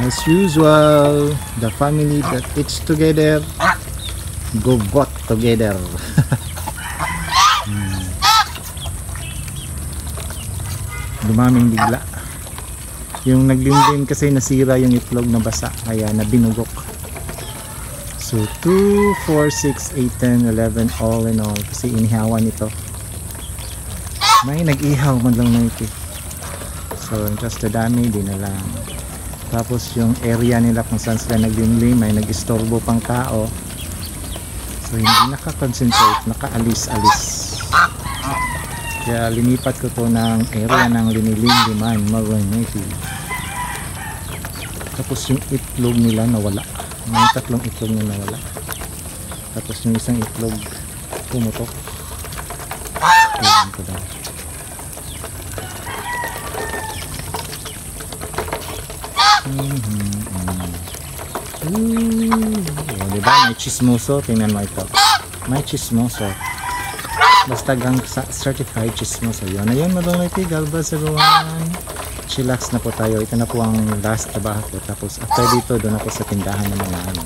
As usual, the family that eats together go got together. Dumaming bigla. Yung naglimlim kasi nasira yung itlog na basa, kaya nabinugok. So 2, 4, 6, 8, 10, 11 all in all, kasi inihawan ito. May nag-ihaw man lang na ito. So just the dami din na lang. Tapos yung area nila kung saan sila naglimlim, may nag-istorbo pang tao. So hindi nakakonsentrate, nakaalis-alis. Kaya linipat ko to ng area ng linilimliman, Marinity. Tapos yung itlog nila nawala. May 3 itlog na nawala. Tapos yung isang itlog pumutok. Ayan ko daw. Oh, diba? May chismoso. Tingnan mo ito. May chismoso. Basta gang certified chismoso. Yun na yun, Madonity, Galbas, everyone. Chillax na po tayo. Ito na po ang last trabaho ko. Tapos after dito, doon ako sa tindahan naman namin.